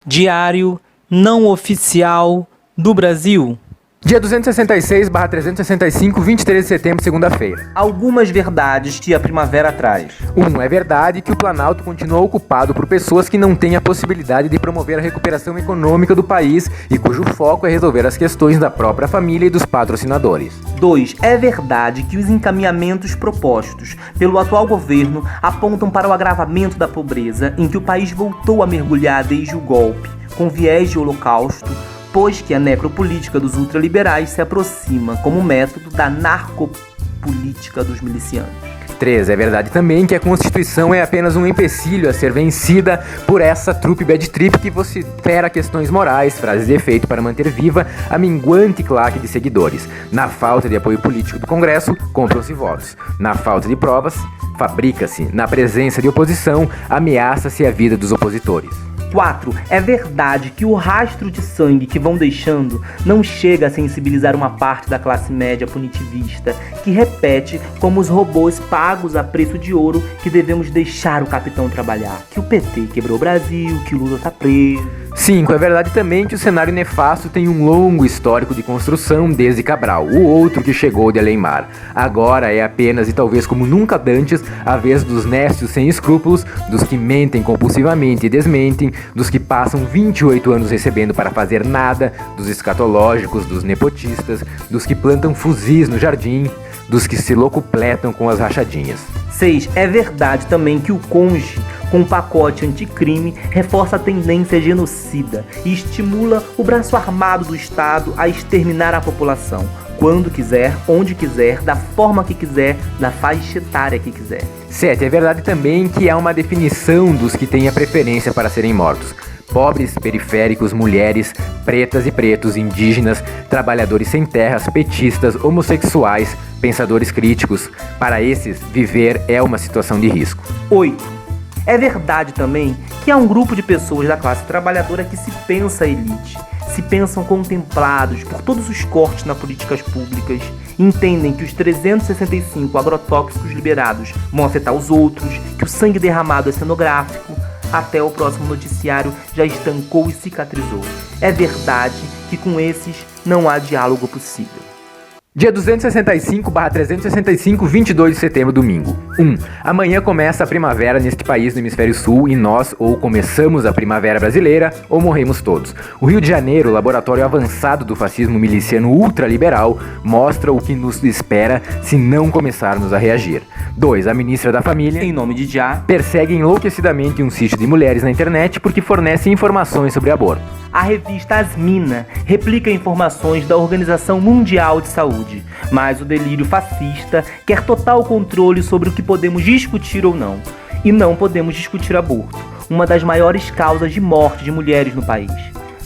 Diário não oficial do Brasil. Dia 266/365, 23 de setembro, segunda-feira. Algumas verdades que a primavera traz. 1. É verdade que o Planalto continua ocupado por pessoas que não têm a possibilidade de promover a recuperação econômica do país e cujo foco é resolver as questões da própria família e dos patrocinadores. 2. É verdade que os encaminhamentos propostos pelo atual governo apontam para o agravamento da pobreza em que o país voltou a mergulhar desde o golpe, com viés de holocausto, pois que a necropolítica dos ultraliberais se aproxima como método da narcopolítica dos milicianos. 3. É verdade também que a Constituição é apenas um empecilho a ser vencida por essa trupe bad trip que vocifera questões morais, frases de efeito para manter viva a minguante claque de seguidores. Na falta de apoio político do Congresso, compram-se votos. Na falta de provas, fabrica-se. Na presença de oposição, ameaça-se a vida dos opositores. 4. É verdade que o rastro de sangue que vão deixando não chega a sensibilizar uma parte da classe média punitivista, que repete como os robôs pagos a preço de ouro que devemos deixar o capitão trabalhar, que o PT quebrou o Brasil, que o Lula tá preso. 5. É verdade também que o cenário nefasto tem um longo histórico de construção desde Cabral, o outro que chegou de Alemar. Agora é apenas e talvez como nunca dantes a vez dos nécios sem escrúpulos, dos que mentem compulsivamente e desmentem, dos que passam 28 anos recebendo para fazer nada, dos escatológicos, dos nepotistas, dos que plantam fuzis no jardim, dos que se locupletam com as rachadinhas. 6. É verdade também que o cônjuge, com o pacote anticrime, reforça a tendência genocida e estimula o braço armado do Estado a exterminar a população, quando quiser, onde quiser, da forma que quiser, da faixa etária que quiser. 7. É verdade também que há uma definição dos que têm a preferência para serem mortos. Pobres, periféricos, mulheres, pretas e pretos, indígenas, trabalhadores sem terras, petistas, homossexuais, pensadores críticos. Para esses, viver é uma situação de risco. 8. É verdade também que há um grupo de pessoas da classe trabalhadora que se pensa elite, se pensam contemplados por todos os cortes nas políticas públicas, entendem que os 365 agrotóxicos liberados vão afetar os outros, que o sangue derramado é cenográfico, até o próximo noticiário já estancou e cicatrizou. É verdade que com esses não há diálogo possível. Dia 265/365, 22 de setembro, domingo. 1. Amanhã começa a primavera neste país do hemisfério sul e nós ou começamos a primavera brasileira ou morremos todos. O Rio de Janeiro, laboratório avançado do fascismo miliciano ultraliberal, mostra o que nos espera se não começarmos a reagir. 2. A ministra da Família, Em nome de Já, persegue enlouquecidamente um sítio de mulheres na internet porque fornece informações sobre aborto. a revista Asmina replica informações da Organização Mundial de Saúde, mas o delírio fascista quer total controle sobre o que podemos discutir ou não. E não podemos discutir aborto, uma das maiores causas de morte de mulheres no país.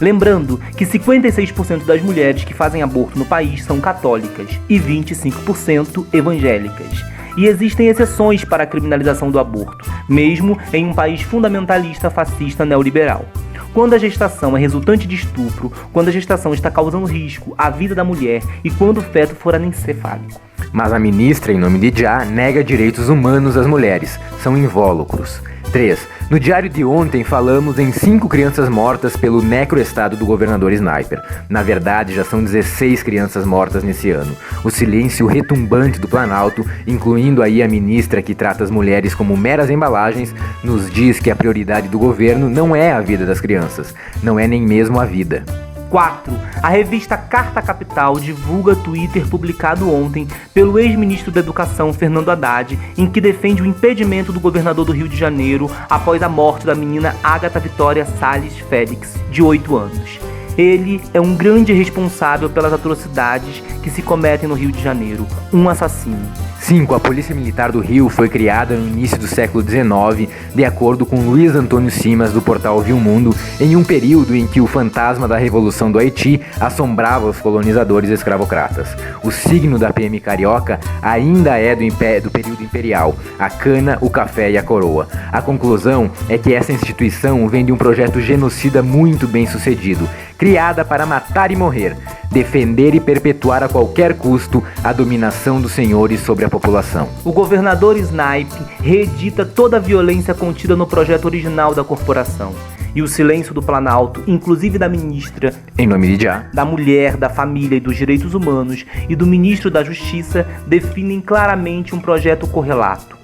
Lembrando que 56% das mulheres que fazem aborto no país são católicas e 25% evangélicas. E existem exceções para a criminalização do aborto, mesmo em um país fundamentalista, fascista, neoliberal. Quando a gestação é resultante de estupro, quando a gestação está causando risco à vida da mulher e quando o feto for anencefálico. Mas a ministra, em nome de Já, nega direitos humanos às mulheres. São invólucros. 3. No diário de ontem falamos em 5 crianças mortas pelo necroestado do governador Sniper. Na verdade, já são 16 crianças mortas nesse ano. O silêncio retumbante do Planalto, incluindo aí a ministra que trata as mulheres como meras embalagens, nos diz que a prioridade do governo não é a vida das crianças, não é nem mesmo a vida. 4. A revista Carta Capital divulga Twitter publicado ontem pelo ex-ministro da Educação Fernando Haddad, em que defende o impedimento do governador do Rio de Janeiro após a morte da menina Agatha Vitória Salles Félix, de 8 anos. Ele é um grande responsável pelas atrocidades que se cometem no Rio de Janeiro, um assassino. 5. A Polícia Militar do Rio foi criada no início do século XIX, de acordo com Luiz Antônio Simas, do portal Viu Mundo, em um período em que o fantasma da Revolução do Haiti assombrava os colonizadores escravocratas. O signo da PM carioca ainda é do período imperial, a cana, o café e a coroa. A conclusão é que essa instituição vem de um projeto genocida muito bem sucedido, criada para matar e morrer, defender e perpetuar a qualquer custo a dominação dos senhores sobre a população. O governador Snipe reedita toda a violência contida no projeto original da corporação. E o silêncio do Planalto, inclusive da ministra, Em nome de Já, da Mulher, da Família e dos Direitos Humanos e do ministro da Justiça, definem claramente um projeto correlato.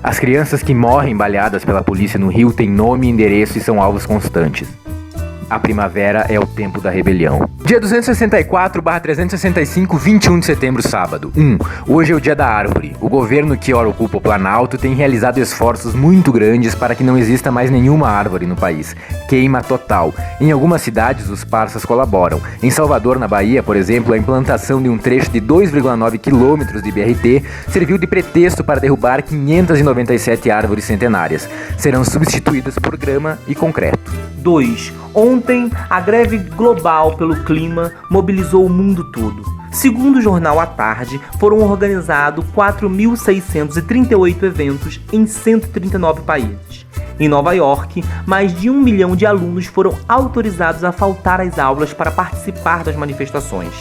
as crianças que morrem baleadas pela polícia no Rio têm nome e endereço e são alvos constantes. A primavera é o tempo da rebelião. Dia 264/365, 21 de setembro, sábado. 1. Hoje é o dia da árvore. O governo que ora ocupa o Planalto tem realizado esforços muito grandes para que não exista mais nenhuma árvore no país. Queima total. Em algumas cidades, os parças colaboram. Em Salvador, na Bahia, por exemplo, a implantação de um trecho de 2,9 quilômetros de BRT serviu de pretexto para derrubar 597 árvores centenárias. Serão substituídas por grama e concreto. 2. Ontem, a greve global pelo clima mobilizou o mundo todo. Segundo o jornal à tarde, foram organizados 4.638 eventos em 139 países. Em Nova York, mais de 1 milhão de alunos foram autorizados a faltar às aulas para participar das manifestações.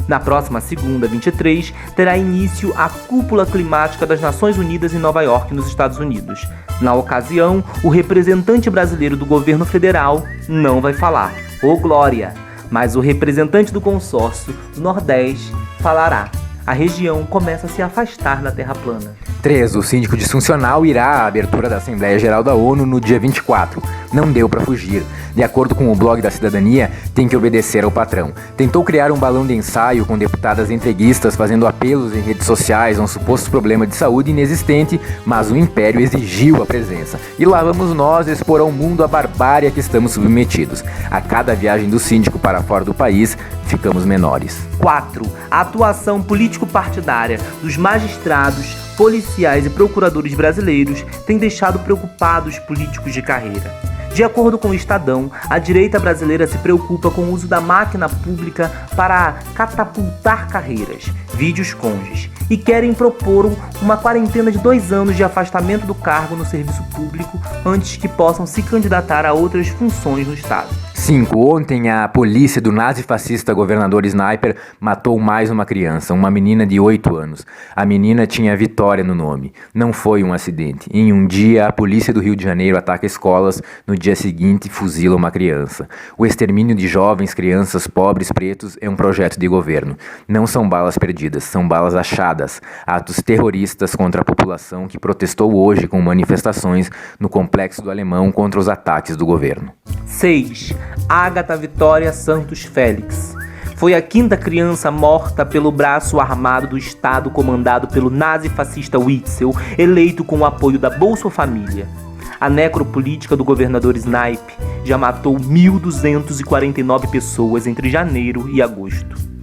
Na próxima segunda, 23, terá início a Cúpula Climática das Nações Unidas em Nova York, nos Estados Unidos. Na ocasião, o representante brasileiro do governo federal não vai falar, ô glória, mas o representante do consórcio do Nordeste falará. A região começa a se afastar da Terra plana. 3. O síndico disfuncional irá à abertura da Assembleia Geral da ONU no dia 24. Não deu para fugir. De acordo com o blog da Cidadania, tem que obedecer ao patrão. Tentou criar um balão de ensaio com deputadas entreguistas fazendo apelos em redes sociais a um suposto problema de saúde inexistente, mas o Império exigiu a presença. E lá vamos nós expor ao mundo a barbárie a que estamos submetidos. A cada viagem do síndico para fora do país, ficamos menores. 4. A atuação político-partidária dos magistrados, policiais e procuradores brasileiros tem deixado preocupados políticos de carreira. De acordo com o Estadão, a direita brasileira se preocupa com o uso da máquina pública para catapultar carreiras, vídeos conges, e querem propor uma quarentena de 2 anos de afastamento do cargo no serviço público antes que possam se candidatar a outras funções no Estado. 5. Ontem, a polícia do nazifascista governador Sniper matou mais uma criança, uma menina de 8 anos. A menina tinha Vitória no nome. Não foi um acidente. Em um dia, a polícia do Rio de Janeiro ataca escolas, no dia seguinte fuzila uma criança. O extermínio de jovens, crianças, pobres, pretos é um projeto de governo. Não são balas perdidas, são balas achadas. Atos terroristas contra a população que protestou hoje com manifestações no Complexo do Alemão contra os ataques do governo. 6. Ágata Vitória Santos Félix. Foi a 5ª criança morta pelo braço armado do Estado comandado pelo nazifascista Witzel, eleito com o apoio da Bolsa Família. A necropolítica do governador Snipe já matou 1.249 pessoas entre janeiro e agosto.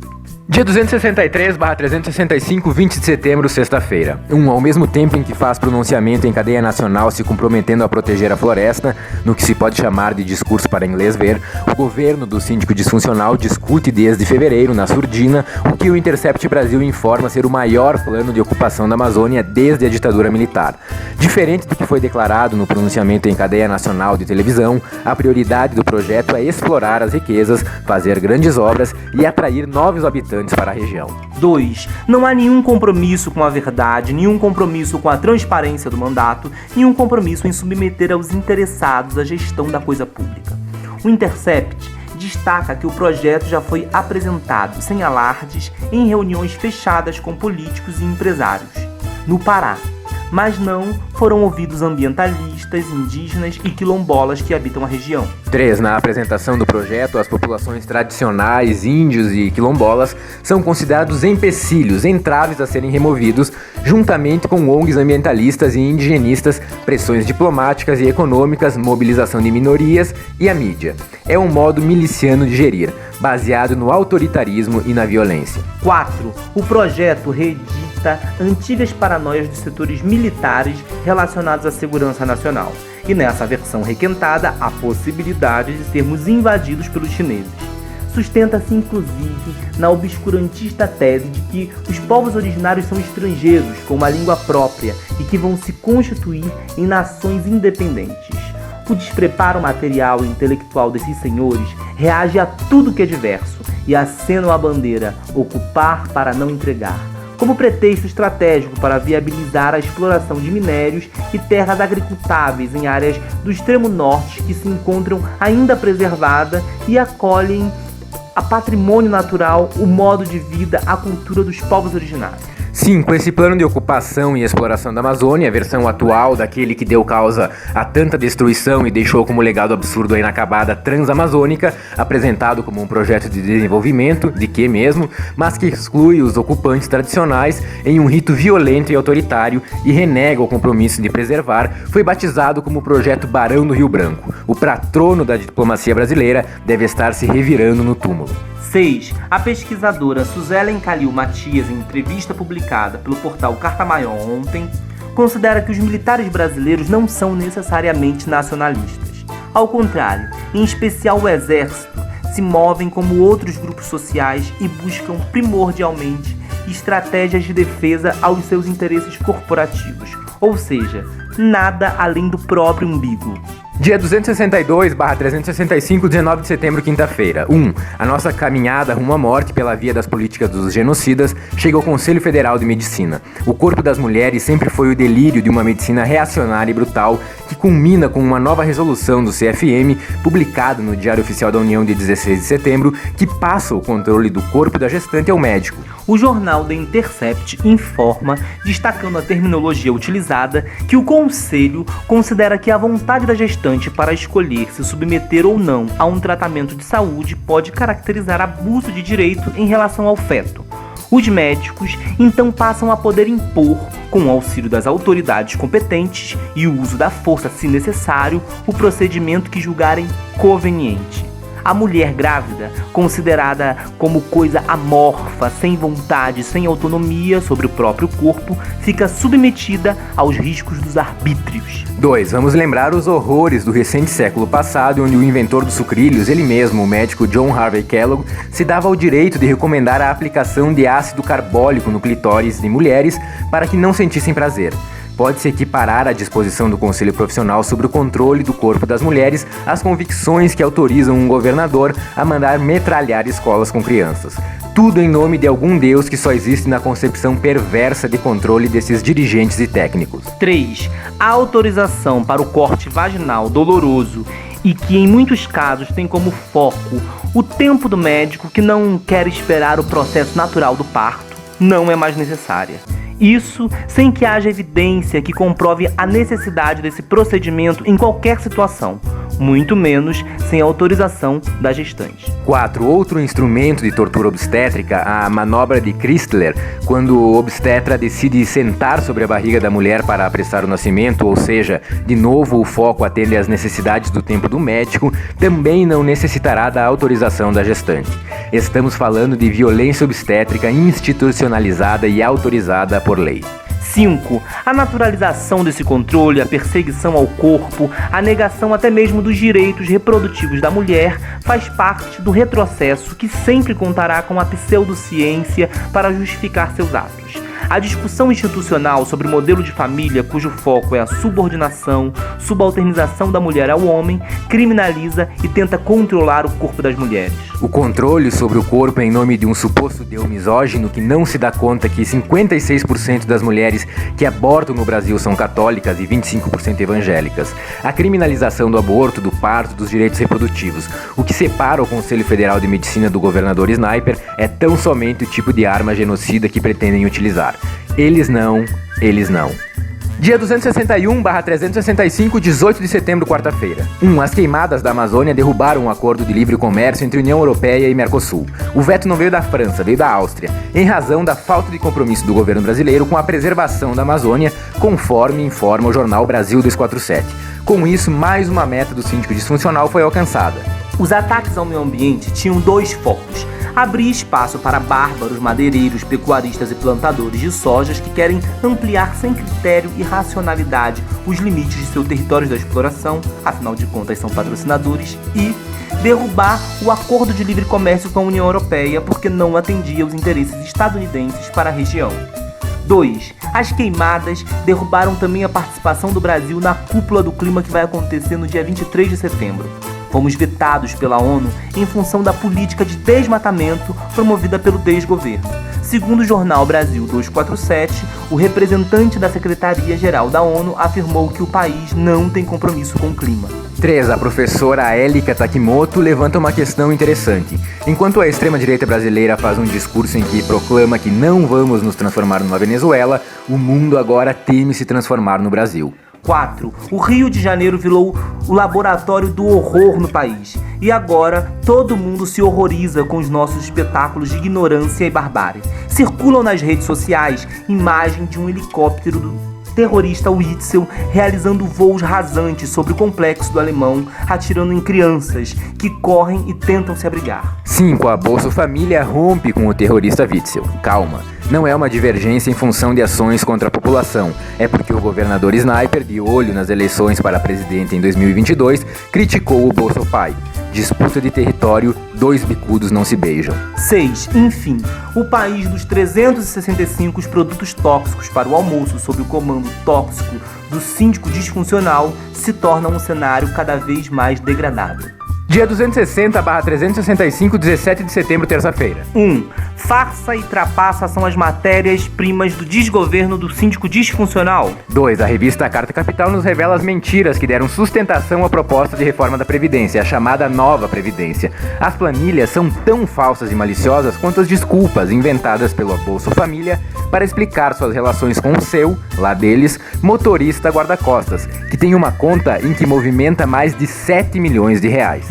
Dia 263/365, 20 de setembro, sexta-feira. Ao mesmo tempo em que faz pronunciamento em cadeia nacional se comprometendo a proteger a floresta, no que se pode chamar de discurso para inglês ver, o governo do síndico disfuncional discute desde fevereiro, na surdina, o que o Intercept Brasil informa ser o maior plano de ocupação da Amazônia desde a ditadura militar. Diferente do que foi declarado no pronunciamento em cadeia nacional de televisão, a prioridade do projeto é explorar as riquezas, fazer grandes obras e atrair novos habitantes para a região. 2. Não há nenhum compromisso com a verdade, nenhum compromisso com a transparência do mandato, nenhum compromisso em submeter aos interessados a gestão da coisa pública. O Intercept destaca que o projeto já foi apresentado sem alardes em reuniões fechadas com políticos e empresários, no Pará, mas não foram ouvidos ambientalistas, indígenas e quilombolas que habitam a região. 3. Na apresentação do projeto, as populações tradicionais, índios e quilombolas são considerados empecilhos, entraves a serem removidos, juntamente com ONGs ambientalistas e indigenistas, pressões diplomáticas e econômicas, mobilização de minorias e a mídia. É um modo miliciano de gerir, baseado no autoritarismo e na violência. 4. O projeto reedita antigas paranoias dos setores militares relacionados à segurança nacional. E nessa versão requentada, a possibilidade de sermos invadidos pelos chineses. Sustenta-se inclusive na obscurantista tese de que os povos originários são estrangeiros com uma língua própria e que vão se constituir em nações independentes. O despreparo material e intelectual desses senhores reage a tudo que é diverso e acenam a bandeira ocupar para não entregar, como pretexto estratégico para viabilizar a exploração de minérios e terras agricultáveis em áreas do extremo norte que se encontram ainda preservadas e acolhem a patrimônio natural, o modo de vida, a cultura dos povos originários. Sim, com esse plano de ocupação e exploração da Amazônia, a versão atual daquele que deu causa a tanta destruição e deixou como legado absurdo a inacabada Transamazônica, apresentado como um projeto de desenvolvimento, de que mesmo, mas que exclui os ocupantes tradicionais em um rito violento e autoritário e renega o compromisso de preservar, foi batizado como o Projeto Barão do Rio Branco. O patrono da diplomacia brasileira deve estar se revirando no túmulo. 6. A pesquisadora Suzelen Calil Matias, em entrevista publicada pelo portal Carta Maior ontem, considera que os militares brasileiros não são necessariamente nacionalistas. Ao contrário, em especial o Exército, se movem como outros grupos sociais e buscam primordialmente estratégias de defesa aos seus interesses corporativos, ou seja, nada além do próprio umbigo. Dia 262/365, 19 de setembro, quinta-feira. 1. A nossa caminhada rumo à morte pela via das políticas dos genocidas chega ao Conselho Federal de Medicina. O corpo das mulheres sempre foi o delírio de uma medicina reacionária e brutal que culmina com uma nova resolução do CFM, publicada no Diário Oficial da União de 16 de setembro, que passa o controle do corpo da gestante ao médico. O jornal The Intercept informa, destacando a terminologia utilizada, que o Conselho considera que a vontade da gestante para escolher se submeter ou não a um tratamento de saúde pode caracterizar abuso de direito em relação ao feto. Os médicos então passam a poder impor, com o auxílio das autoridades competentes e o uso da força se necessário, o procedimento que julgarem conveniente. A mulher grávida, considerada como coisa amorfa, sem vontade, sem autonomia sobre o próprio corpo, fica submetida aos riscos dos arbítrios. 2. Vamos lembrar os horrores do recente século passado, onde o inventor dos sucrilhos, ele mesmo, o médico John Harvey Kellogg, se dava ao direito de recomendar a aplicação de ácido carbólico no clitóris de mulheres para que não sentissem prazer. Pode-se equiparar a disposição do Conselho Profissional sobre o controle do corpo das mulheres às convicções que autorizam um governador a mandar metralhar escolas com crianças. Tudo em nome de algum Deus que só existe na concepção perversa de controle desses dirigentes e técnicos. 3. A autorização para o corte vaginal doloroso e que em muitos casos tem como foco o tempo do médico que não quer esperar o processo natural do parto, não é mais necessária. Isso sem que haja evidência que comprove a necessidade desse procedimento em qualquer situação, muito menos sem autorização da gestante. 4. Outro instrumento de tortura obstétrica, a manobra de Chrysler, quando o obstetra decide sentar sobre a barriga da mulher para apressar o nascimento, ou seja, de novo o foco atende às necessidades do tempo do médico, também não necessitará da autorização da gestante. Estamos falando de violência obstétrica institucionalizada e autorizada por lei. 5. A naturalização desse controle, a perseguição ao corpo, a negação até mesmo dos direitos reprodutivos da mulher faz parte do retrocesso que sempre contará com a pseudociência para justificar seus atos. A discussão institucional sobre o modelo de família, cujo foco é a subordinação, subalternização da mulher ao homem, criminaliza e tenta controlar o corpo das mulheres. O controle sobre o corpo em nome de um suposto Deus misógino que não se dá conta que 56% das mulheres que abortam no Brasil são católicas e 25% evangélicas. A criminalização do aborto, do parto, dos direitos reprodutivos. O que separa o Conselho Federal de Medicina do governador Sniper é tão somente o tipo de arma genocida que pretendem utilizar. Eles não. Dia 261/365, 18 de setembro, quarta-feira. 1. As queimadas da Amazônia derrubaram um acordo de livre comércio entre União Europeia e Mercosul. O veto não veio da França, veio da Áustria, em razão da falta de compromisso do governo brasileiro com a preservação da Amazônia, conforme informa o jornal Brasil 247. Com isso, mais uma meta do síndico disfuncional foi alcançada. Os ataques ao meio ambiente tinham dois focos: abrir espaço para bárbaros, madeireiros, pecuaristas e plantadores de sojas que querem ampliar sem critério e racionalidade os limites de seu território da exploração, afinal de contas são patrocinadores, e derrubar o acordo de livre comércio com a União Europeia porque não atendia aos interesses estadunidenses para a região. 2. As queimadas derrubaram também a participação do Brasil na cúpula do clima que vai acontecer no dia 23 de setembro. Fomos vetados pela ONU em função da política de desmatamento promovida pelo desgoverno. Segundo o jornal Brasil 247, o representante da Secretaria-Geral da ONU afirmou que o país não tem compromisso com o clima. 3. A professora Elika Takimoto levanta uma questão interessante. Enquanto a extrema-direita brasileira faz um discurso em que proclama que não vamos nos transformar numa Venezuela, o mundo agora teme se transformar no Brasil. 4. O Rio de Janeiro virou o laboratório do horror no país. E agora todo mundo se horroriza com os nossos espetáculos de ignorância e barbárie. Circulam nas redes sociais imagem de um helicóptero do terrorista Witzel realizando voos rasantes sobre o complexo do Alemão, atirando em crianças que correm e tentam se abrigar. 5. A Bolsa Família rompe com o terrorista Witzel. Calma, não é uma divergência em função de ações contra a população. É porque o governador Sniper, de olho nas eleições para presidente em 2022, criticou o Bolsa Pai. Disputa de território, dois bicudos não se beijam. 6. Enfim, o país dos 365 produtos tóxicos para o almoço sob o comando tóxico do síndico disfuncional se torna um cenário cada vez mais degradado. Dia 260/365, 17 de setembro, terça-feira. 1. Farsa e trapaça são as matérias-primas do desgoverno do síndico disfuncional. 2. A revista Carta Capital nos revela as mentiras que deram sustentação à proposta de reforma da Previdência, a chamada Nova Previdência. As planilhas são tão falsas e maliciosas quanto as desculpas inventadas pelo Bolsa Família para explicar suas relações com o seu, lá deles, motorista guarda-costas, que tem uma conta em que movimenta mais de 7 milhões de reais.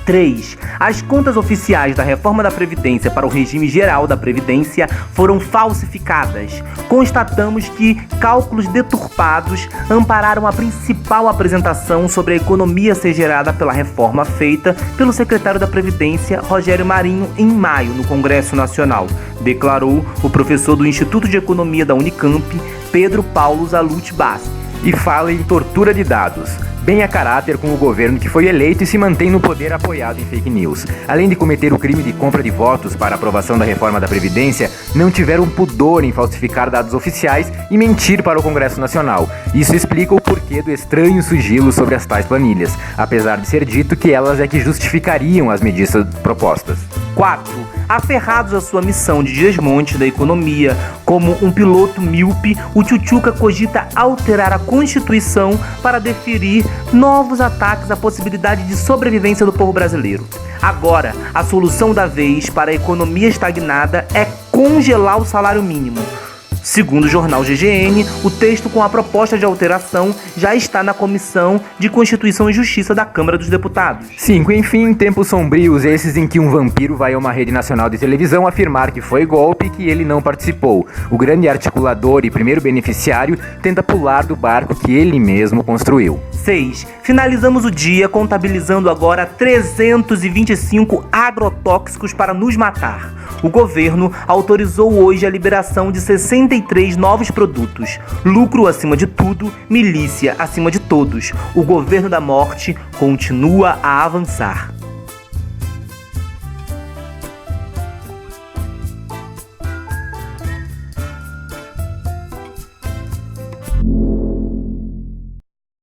3. As contas oficiais da reforma da Previdência para o regime geral da Previdência foram falsificadas. Constatamos que cálculos deturpados ampararam a principal apresentação sobre a economia a ser gerada pela reforma feita pelo secretário da Previdência, Rogério Marinho, em maio, no Congresso Nacional, declarou o professor do Instituto de Economia da Unicamp, Pedro Paulo Zalute Bassi. E fala em tortura de dados. Bem a caráter com o governo que foi eleito e se mantém no poder apoiado em fake news. Além de cometer o crime de compra de votos para a aprovação da reforma da Previdência, não tiveram pudor em falsificar dados oficiais e mentir para o Congresso Nacional. Isso explica o porquê do estranho sigilo sobre as tais planilhas, apesar de ser dito que elas é que justificariam as medidas propostas. 4. Aferrados à sua missão de desmonte da economia, como um piloto míope, o Tchutchuca cogita alterar a Constituição para deferir novos ataques à possibilidade de sobrevivência do povo brasileiro. Agora, a solução da vez para a economia estagnada é congelar o salário mínimo. Segundo o jornal GGN, o texto com a proposta de alteração já está na Comissão de Constituição e Justiça da Câmara dos Deputados. 5. Enfim, tempos sombrios esses em que um vampiro vai a uma rede nacional de televisão afirmar que foi golpe e que ele não participou. O grande articulador e primeiro beneficiário tenta pular do barco que ele mesmo construiu. 6. Finalizamos o dia contabilizando agora 325 agrotóxicos para nos matar. O governo autorizou hoje a liberação de 63 novos produtos. Lucro acima de tudo, milícia acima de todos. O governo da morte continua a avançar.